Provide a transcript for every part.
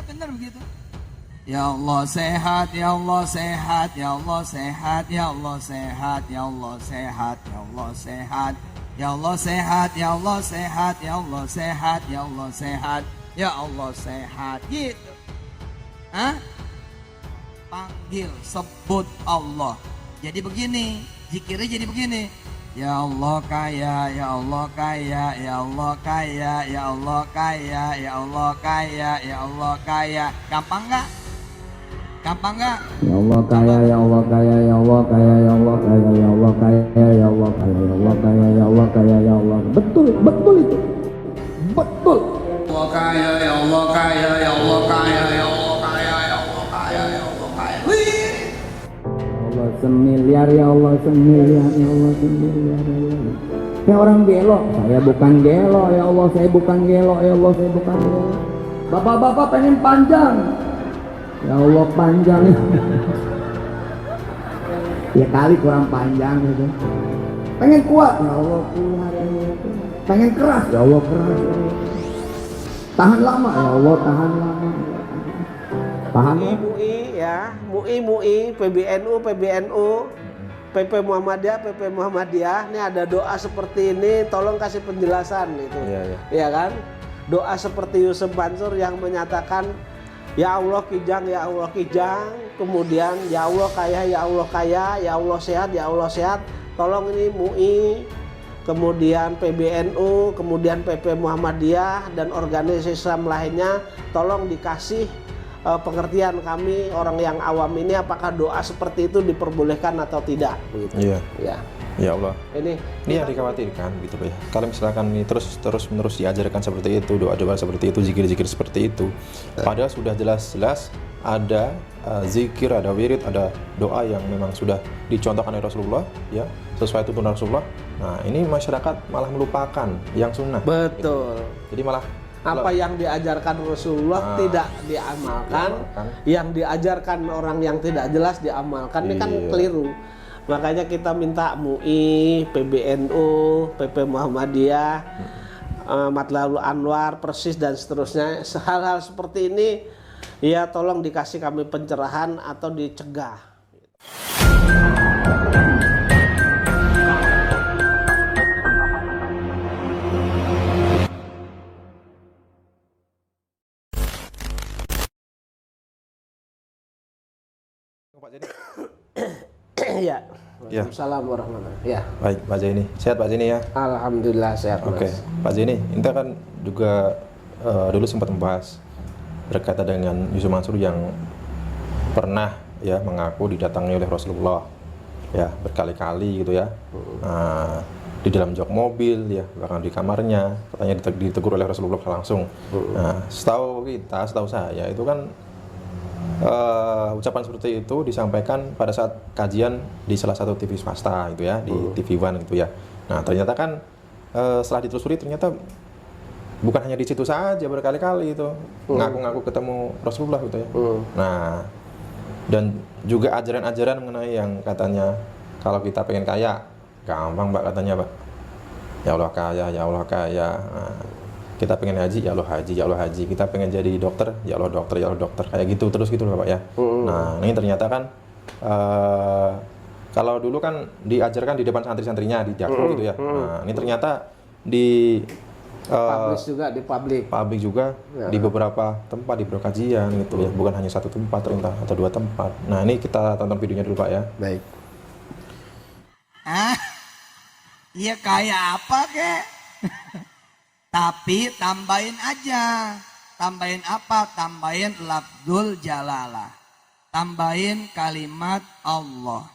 benar begitu. Ya Allah sehat, ya Allah sehat, ya Allah sehat, ya Allah sehat, ya Allah sehat, ya Allah sehat, ya Allah sehat, ya Allah sehat, ya Allah sehat, ya Allah sehat, ya Allah sehat, gitu. Hah? Panggil, sebut Allah. Jadi begini, zikirnya jadi begini. Ya Allah kaya, ya Allah kaya, ya Allah kaya, ya Allah kaya, ya Allah kaya, ya Allah kaya. Gampang nggak? Gampang nggak? Ya Allah kaya, ya Allah kaya, ya Allah kaya, ya Allah kaya, ya Allah kaya, ya Allah kaya, ya Allah kaya, ya Allah kaya, ya Allah. Betul, betul itu. Betul. Allah kaya, ya Allah kaya, ya Allah kaya, ya Allah kaya, ya Allah kaya, ya Allah kaya. Wih. Allah semiliar, ya Allah semiliar, ya Allah semiliar, ya Allah. Kayak orang gelo, saya bukan gelo, ya Allah saya bukan gelo, ya Allah saya bukan gelo. Bapak-bapak pengen panjang. Ya Allah panjang. Ya kali kurang panjang gitu. Pengen kuat, ya Allah kuat. Pengen keras, ya Allah keras. Tahan lama, ya Allah tahan lama. Paham? MUI ya, MUI, PBNU, PP Muhammadiyah, PP Muhammadiyah. Ini ada doa seperti ini, tolong kasih penjelasan itu. Iya kan? Doa seperti Yusuf Mansur yang menyatakan ya Allah kijang, ya Allah kijang. Kemudian ya Allah kaya, ya Allah kaya, ya Allah sehat, ya Allah sehat. Tolong ini MUI, kemudian PBNU, kemudian PP Muhammadiyah dan organisasi Islam lainnya, tolong dikasih pengertian kami orang yang awam ini, apakah doa seperti itu diperbolehkan atau tidak begitu. Iya. Ya. Ya Allah. Ini yang dikhawatirkan gitu ya. Kalau misalkan ini terus menerus diajarkan seperti itu, doa-doa seperti itu, zikir-zikir seperti itu. Padahal sudah jelas-jelas ada zikir, ada wirid, ada doa yang memang sudah dicontohkan oleh Rasulullah ya, sesuai tuntunan Rasulullah. Nah, ini masyarakat malah melupakan yang sunnah. betul. Gitu. Jadi malah Apa yang diajarkan Rasulullah tidak diamalkan, yang diajarkan orang yang tidak jelas diamalkan, ini kan keliru. Makanya kita minta MUI, PBNU, PP Muhammadiyah, Matlaul Anwar, Persis dan seterusnya, hal-hal seperti ini ya tolong dikasih kami pencerahan atau dicegah. Pak Jeni. Ya. Waalaikumsalam warahmatullahi wabarakatuh. Ya. Baik, Pak Jeni. Sehat Pak Jeni ya? Alhamdulillah sehat. Oke, Pak Jeni, kita kan juga dulu sempat membahas berkaitan dengan Yusuf Mansur yang pernah ya mengaku didatangi oleh Rasulullah ya berkali-kali gitu ya, di dalam jok mobil ya, bahkan di kamarnya katanya ditegur oleh Rasulullah langsung. Nah, setahu saya itu kan ucapan seperti itu disampaikan pada saat kajian di salah satu TV swasta gitu ya, di TV One gitu ya. Nah, ternyata kan setelah ditelusuri ternyata bukan hanya di situ saja, berkali-kali itu ngaku-ngaku ketemu Rasulullah gitu ya. Nah, dan juga ajaran-ajaran mengenai yang katanya kalau kita pengen kaya gampang Mbak katanya Pak, ya Allah kaya, ya Allah kaya. Nah, kita pengen haji, ya Allah haji, ya Allah haji. Kita pengen jadi dokter, ya Allah dokter, ya Allah dokter. Kayak gitu terus gitu Pak ya. Nah, ini ternyata kan kalau dulu kan diajarkan di depan santri-santrinya di jakro gitu ya. Nah, ini ternyata di Publish juga di publik juga ya. Di beberapa tempat, di beberapa kajian gitu ya. Bukan hanya satu tempat ternyata atau dua tempat. Nah, ini kita tonton videonya dulu Pak ya. Baik. Iya kayak apa kek? Tapi tambahin aja. Tambahin apa? Tambahin lafzul jalalah. Tambahin kalimat Allah.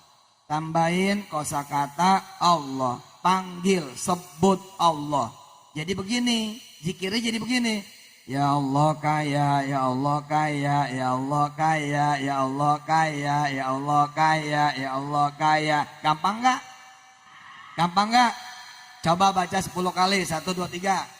Tambahin kosakata Allah. Panggil, sebut Allah. Jadi begini, zikirnya jadi begini. Ya Allah kaya, ya Allah kaya, ya Allah kaya, ya Allah kaya, ya Allah kaya, ya Allah kaya. Gampang nggak? Gampang nggak? Coba baca 10 kali, 1, 2, 3.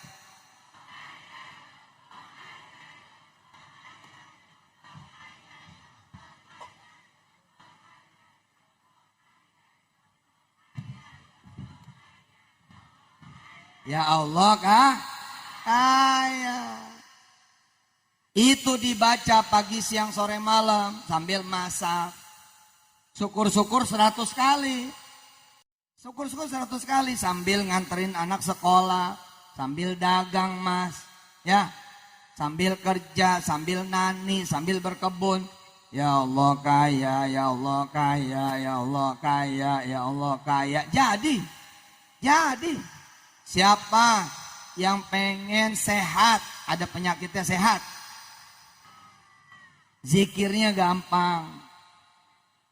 Ya Allah kah? Kaya. Itu dibaca pagi, siang, sore, malam sambil masak. Syukur-syukur 100 kali. Syukur-syukur 100 kali sambil nganterin anak sekolah, sambil dagang mas, ya, sambil kerja, sambil nani, sambil berkebun. Ya Allah kaya, ya Allah kaya, ya Allah kaya, ya Allah kaya. Jadi siapa yang pengen sehat, ada penyakitnya sehat, zikirnya gampang,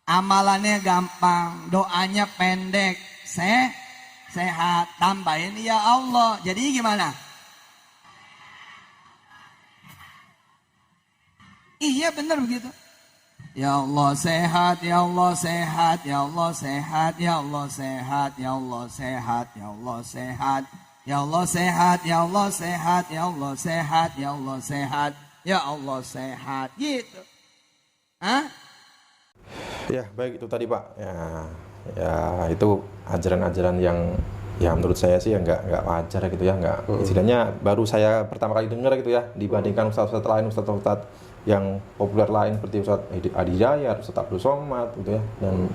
amalannya gampang, doanya pendek, sehat, tambahin ya Allah. Jadi gimana? Iya benar begitu. Ya Allah sehat, ya Allah sehat, ya Allah sehat, ya Allah sehat, ya Allah sehat, ya Allah sehat, ya Allah sehat, ya Allah sehat, ya Allah sehat, ya Allah sehat, ya Allah sehat, gitu. Hah? Ya baik, itu tadi Pak. Ya itu ajaran-ajaran yang ya menurut saya sih ya nggak wajar gitu ya, nggak istilahnya baru saya pertama kali dengar gitu ya, dibandingkan ustadz-ustadz lain, ustadz-ustadz yang populer lain seperti Ustadz Adi Hidayat, Ustadz Abdul Somad gitu ya, dan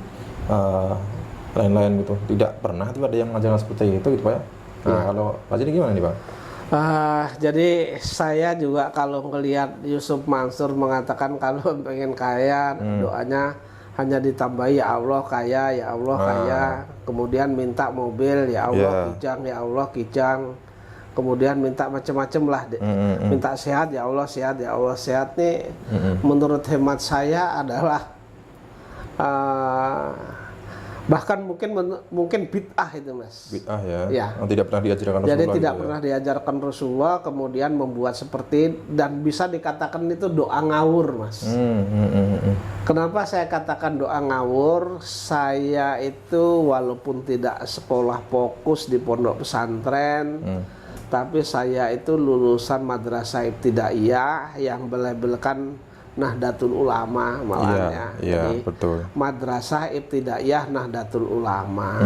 lain-lain gitu. Tidak pernah tuh ada yang mengajarkan seperti itu gitu Pak ya. Nah kalau Pak jadi gimana nih Pak? Jadi saya juga kalau ngelihat Yusuf Mansur mengatakan kalau pengen kaya, doanya hanya ditambahi ya Allah kaya, ya Allah kaya, kemudian minta mobil, ya Allah kijang, ya Allah kijang, kemudian minta macam-macam lah, minta sehat, ya Allah sehat, ya Allah sehat nih. Menurut hemat saya adalah bahkan mungkin bid'ah itu mas. Bid'ah ya. Ya. Tidak pernah diajarkan Rasulullah. Jadi tidak gitu ya? pernah diajarkan Rasulullah, kemudian membuat seperti, dan bisa dikatakan itu doa ngawur mas. Kenapa saya katakan doa ngawur? Saya itu walaupun tidak sekolah fokus di pondok pesantren, tapi saya itu lulusan madrasah ibtidaiyah yang belabelkan Nahdlatul Ulama malahnya. Jadi betul. Madrasah ibtidaiyah Nahdlatul Ulama.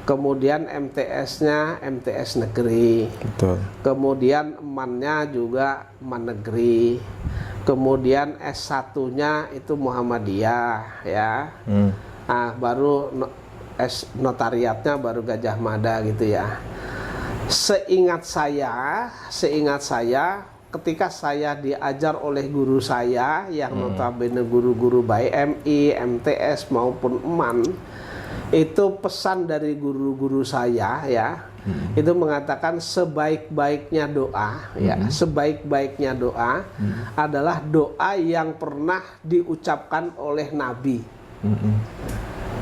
Kemudian MTS-nya MTS negeri. Betul. Kemudian emannya juga eman negeri. Kemudian S1-nya itu Muhammadiyah ya. Nah, baru notariatnya baru Gajah Mada gitu ya. Seingat saya ketika saya diajar oleh guru saya yang notabene guru-guru baik MI, MTS maupun eman, itu pesan dari guru-guru saya ya, itu mengatakan sebaik-baiknya doa ya, sebaik-baiknya doa adalah doa yang pernah diucapkan oleh Nabi.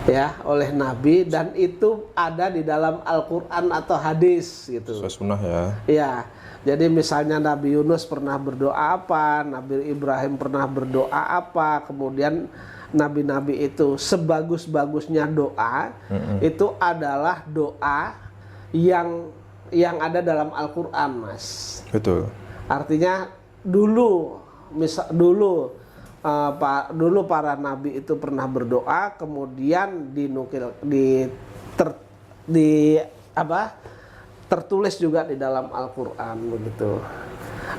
Ya, oleh Nabi, dan itu ada di dalam Al-Quran atau hadis gitu. Sesuai sunnah ya. Ya, jadi misalnya Nabi Yunus pernah berdoa apa, Nabi Ibrahim pernah berdoa apa, kemudian nabi-nabi itu sebagus-bagusnya doa itu adalah doa yang ada dalam Al-Quran mas. Betul. Artinya dulu para nabi itu pernah berdoa, kemudian tertulis juga di dalam Al-Quran begitu.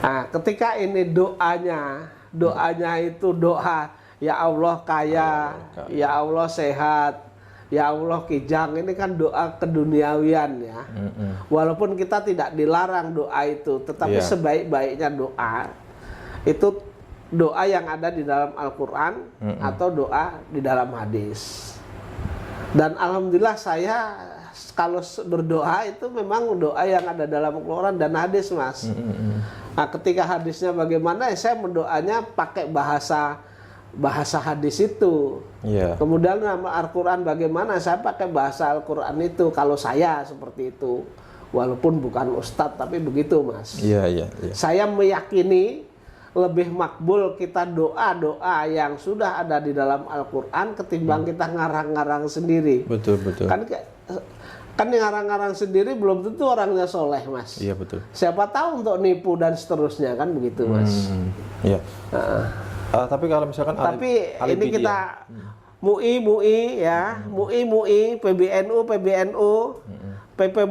Nah, ketika ini doanya itu doa ya Allah kaya, ya Allah sehat, ya Allah kijang, ini kan doa keduniawian ya. Walaupun kita tidak dilarang doa itu, tetapi sebaik-baiknya doa itu doa yang ada di dalam Al-Quran atau doa di dalam hadis. Dan alhamdulillah saya kalau berdoa itu memang doa yang ada dalam Al-Quran dan hadis mas. Nah, ketika hadisnya bagaimana, saya mendoanya pakai bahasa hadis itu. Kemudian Al-Quran bagaimana, saya pakai bahasa Al-Quran itu. Kalau saya seperti itu, walaupun bukan ustadz tapi begitu mas. Saya meyakini lebih makbul kita doa-doa yang sudah ada di dalam Al-Quran ketimbang kita ngarang-ngarang sendiri. Betul. Kan yang ngarang-ngarang sendiri belum tentu orangnya soleh mas. Iya betul. Siapa tahu untuk nipu dan seterusnya kan begitu mas. Iya. Tapi kalau misalkan ini kita MUI ya, MUI, PBNU, PP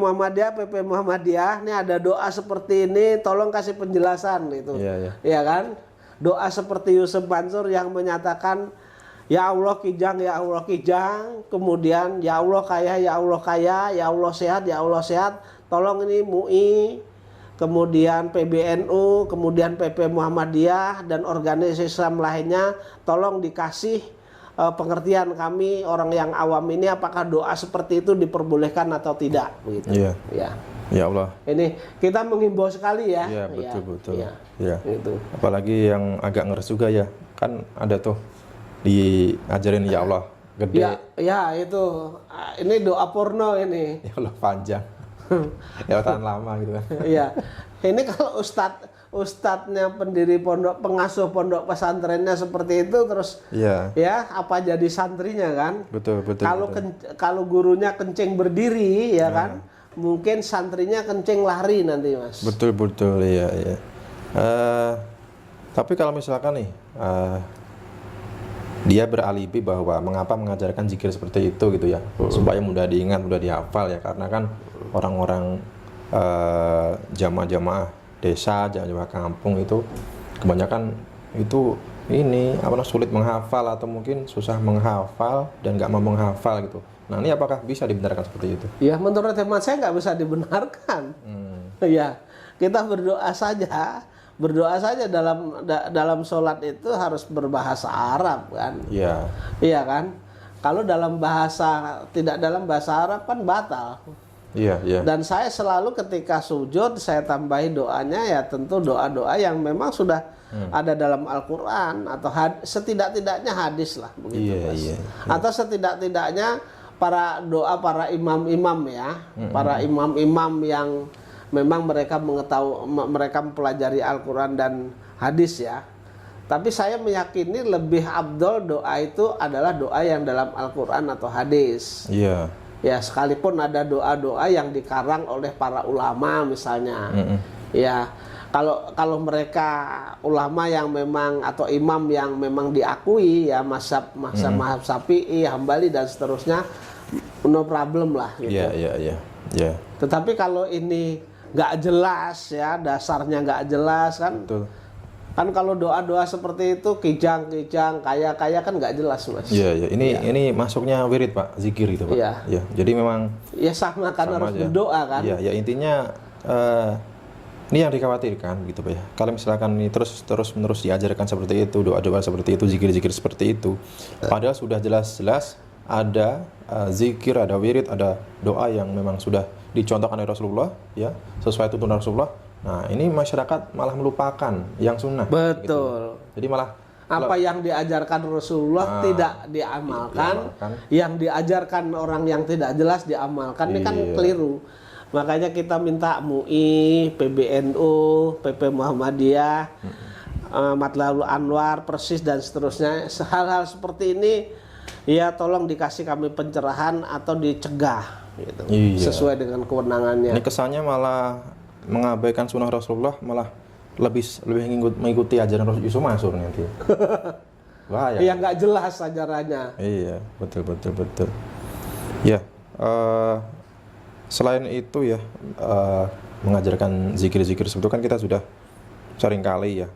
Muhammadiyah, ini ada doa seperti ini, tolong kasih penjelasan itu. Iya kan? Doa seperti Yusuf Mansur yang menyatakan ya Allah kijang, kemudian ya Allah kaya, ya Allah sehat, tolong ini MUI, kemudian PBNU, kemudian PP Muhammadiyah dan organisasi Islam lainnya, tolong dikasih pengertian kami orang yang awam ini, apakah doa seperti itu diperbolehkan atau tidak, begitu. Iya. Ya Allah. Ini kita mengimbau sekali ya. Iya, betul. Iya. Ya. Gitu. Apalagi yang agak ngeres juga ya, kan ada tuh diajarin ya Allah gede. Ya itu. Ini doa porno ini. Ya Allah panjang. Ya tahan lama gitu kan. Iya. Ini kalau ustadznya pendiri pondok, pengasuh pondok pesantrennya seperti itu, terus ya apa jadi santrinya kan? Betul. Kalau gurunya kencing berdiri ya kan, mungkin santrinya kencing lari nanti Mas. Betul iya. Tapi kalau misalkan nih dia beralibi bahwa mengapa mengajarkan zikir seperti itu gitu ya, supaya mudah diingat, mudah dihafal ya, karena kan orang-orang jamaah-jamaah desa, jamaah kampung itu kebanyakan itu sulit menghafal atau mungkin susah menghafal dan nggak mau menghafal gitu. Nah ini apakah bisa dibenarkan seperti itu? Ya menurut hemat saya nggak bisa dibenarkan. Ya kita berdoa saja dalam sholat itu harus berbahasa Arab kan? Iya kan? Kalau tidak dalam bahasa Arab kan batal. Iya. Dan saya selalu ketika sujud saya tambahi doanya ya tentu doa-doa yang memang sudah ada dalam Al-Quran atau setidak-tidaknya hadis lah begitu Mas. Atau setidak-tidaknya para imam-imam ya, para imam-imam yang memang mereka mempelajari Al-Quran dan hadis ya. Tapi saya meyakini lebih abdol doa itu adalah doa yang dalam Al-Quran atau hadis. Ya sekalipun ada doa-doa yang dikarang oleh para ulama misalnya. Ya kalau mereka ulama yang memang atau imam yang memang diakui ya mazhab Syafi'i, Hambali dan seterusnya, no problem lah gitu. Iya. Tetapi kalau ini nggak jelas ya, dasarnya nggak jelas kan. Betul. Kan kalau doa-doa seperti itu kijang, kaya kan nggak jelas Mas. Iya. Ini masuknya wirid Pak, zikir gitu Pak. Iya. Jadi memang ya sama kan harus berdoa kan. Iya, intinya ini yang dikhawatirkan gitu Pak ya. Kalau misalkan ini terus-menerus diajarkan seperti itu, doa-doa seperti itu, zikir-zikir seperti itu, padahal sudah jelas-jelas ada zikir, ada wirid, ada doa yang memang sudah dicontohkan oleh Rasulullah ya, sesuai tuntunan Rasulullah. Nah, ini masyarakat malah melupakan yang sunnah. Betul. Gitu. Jadi malah apa yang diajarkan Rasulullah tidak diamalkan, yang diajarkan orang yang tidak jelas diamalkan, ini kan keliru. Makanya kita minta MUI, PBNU, PP Muhammadiyah, Matlabul Anwar, Persis dan seterusnya, hal-hal seperti ini ya tolong dikasih kami pencerahan atau dicegah gitu, sesuai dengan kewenangannya. Ini kesannya malah mengabaikan sunnah Rasulullah, malah lebih mengikuti ajaran Yusuf Mansur nanti. Bahaya. Yang nggak jelas ajarannya. Iya, betul. Ya, selain itu ya, mengajarkan zikir-zikir seperti itu kan kita sudah sering kali ya,